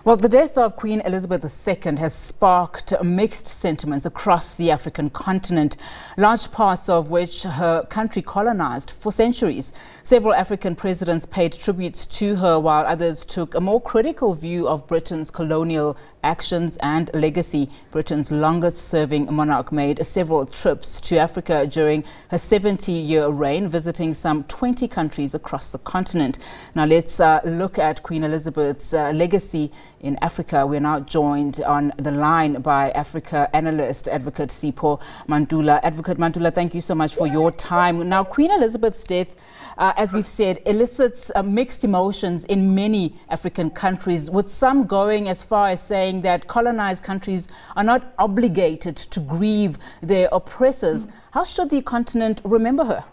Well, the death of Queen Elizabeth II has sparked mixed sentiments across the African continent, large parts of which her country colonized for centuries. Several African presidents paid tributes to her, while others took a more critical view of Britain's colonial actions and legacy. Britain's longest-serving monarch made several trips to Africa during her 70-year reign, visiting some 20 countries across the continent. Now let's look at Queen Elizabeth's legacy in Africa. We're now joined on the line by Africa analyst, Advocate Sipho Mantula. Advocate Mantula, thank you so much for your time. Now, Queen Elizabeth's death, as we've said, elicits mixed emotions in many African countries, with some going as far as saying that colonized countries are not obligated to grieve their oppressors. How should the continent remember her?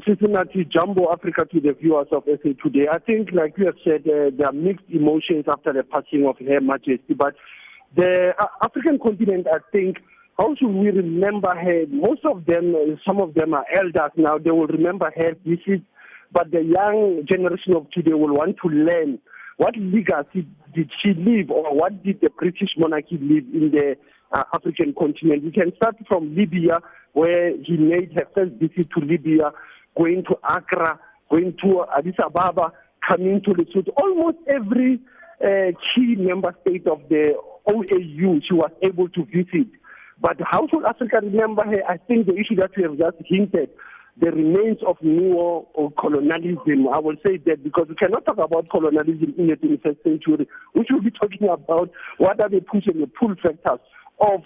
Cincinnati, Jumbo Africa to the viewers of SA Today. I think, like you have said, there are mixed emotions after the passing of Her Majesty. But the African continent, I think, how should we remember her? Most of them, some of them are elders now. They will remember her visit. But the young generation of today will want to learn what legacy did she leave, or what did the British monarchy leave in the African continent. We can start from Libya, where he made her first visit to Libya, going to Accra, going to Addis Ababa, coming to Lesotho. Almost every key member state of the OAU she was able to visit. But how should Africa remember her? I think the issue that we have just hinted, the remains of neo-colonialism. I will say that because we cannot talk about colonialism in the 21st century. We should be talking about what are the push and the pull factors of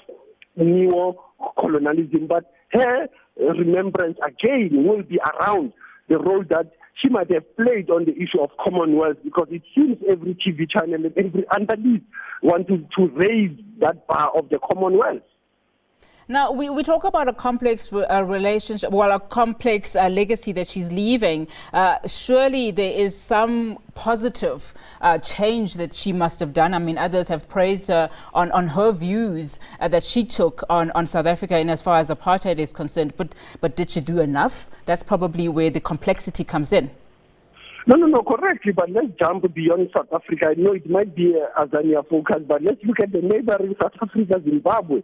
neo-colonialism. But her remembrance again will be around the role that she might have played on the issue of Commonwealth, because it seems every TV channel and every analyst wanted to raise that bar of the Commonwealth. Now, we talk about a complex relationship, well, a complex legacy that she's leaving. Surely there is some positive change that she must have done. I mean, others have praised her on her views that she took on South Africa in as far as apartheid is concerned. But did she do enough? That's probably where the complexity comes in. No, correctly, but let's jump beyond South Africa. I know it might be Azania focus, but let's look at the neighboring South Africa, Zimbabwe.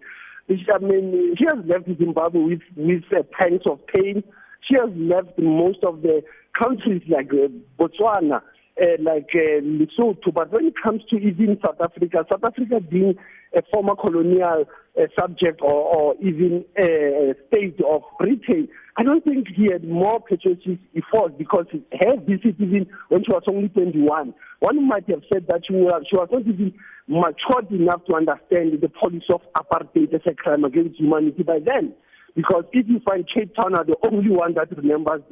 I mean, she has left Zimbabwe with pangs of pain. She has left most of the countries like Botswana, like Lesotho. But when it comes to even South Africa being a former colonial subject or even a state of Britain, I don't think he had more patriotic efforts, because her visit, even when she was only 21, one might have said that she was not even matured enough to understand the policy of apartheid as a crime against humanity by then. Because if you find Cape Town are the only one that remembers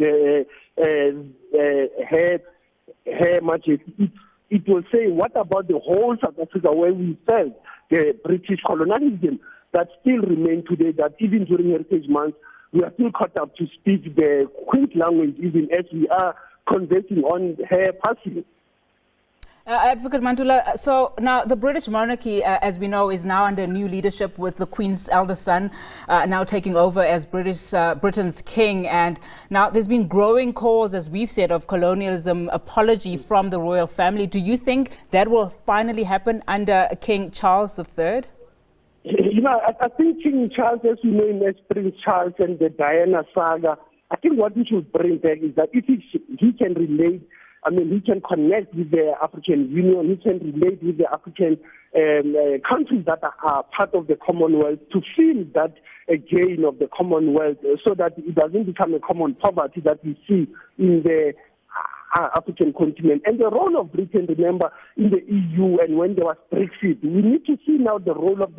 her Majesty, it will say, what about the whole South Africa where we felt the British colonialism that still remain today, that even during Heritage Month, we are still caught up to speak the Queen's language, even as we are conversing on her passing. Advocate Mantula, so now the British monarchy, as we know, is now under new leadership, with the Queen's eldest son now taking over as Britain's king. And now there's been growing calls, as we've said, of colonialism apology from the royal family. Do you think that will finally happen under King Charles III? You know, I think King Charles, as we know, as Prince Charles and the Diana saga, I think what we should bring back is that if he can relate, I mean, he can connect with the African Union, he can relate with the African countries that are part of the Commonwealth, to feel that gain of the Commonwealth, so that it doesn't become a common poverty that we see in the African continent. And the role of Britain, remember, in the EU, and when there was Brexit, we need to see now the role of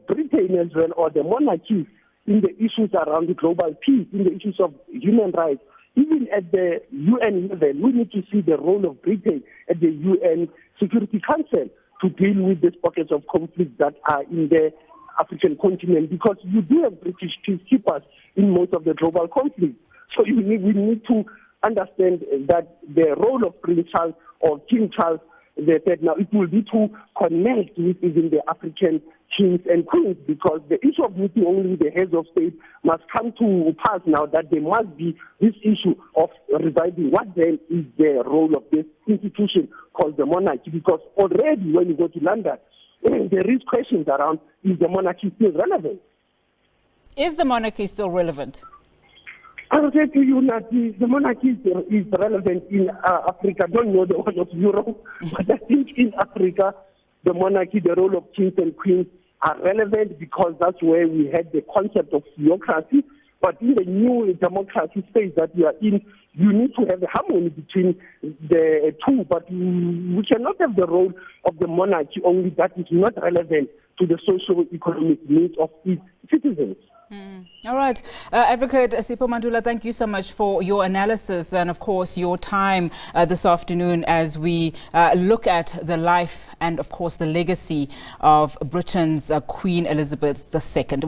Britain as well, or the monarchy, in the issues around the global peace, in the issues of human rights. Even at the UN level, we need to see the role of Britain at the UN Security Council to deal with these pockets of conflict that are in the African continent, because you do have British peacekeepers in most of the global conflicts. So we need to understand that the role of Prince Charles or King Charles they said now it will be to connect with even the African kings and queens, because the issue of meeting only the heads of state must come to pass now, that there must be this issue of reviving what then is the role of this institution called the monarchy, because already when you go to London, there is questions around, is the monarchy still relevant? Is the monarchy still relevant? I will say to you that the monarchy is relevant in Africa. I don't know the one of Europe, but I think in Africa, the monarchy, the role of kings and queens are relevant, because that's where we had the concept of theocracy. But in the new democracy space that we are in, you need to have a harmony between the two. But we cannot have the role of the monarchy only that is not relevant to the socio-economic needs of its citizens. All right. Advocate Sipho Mantula, thank you so much for your analysis and, of course, your time this afternoon as we look at the life and, of course, the legacy of Britain's Queen Elizabeth II.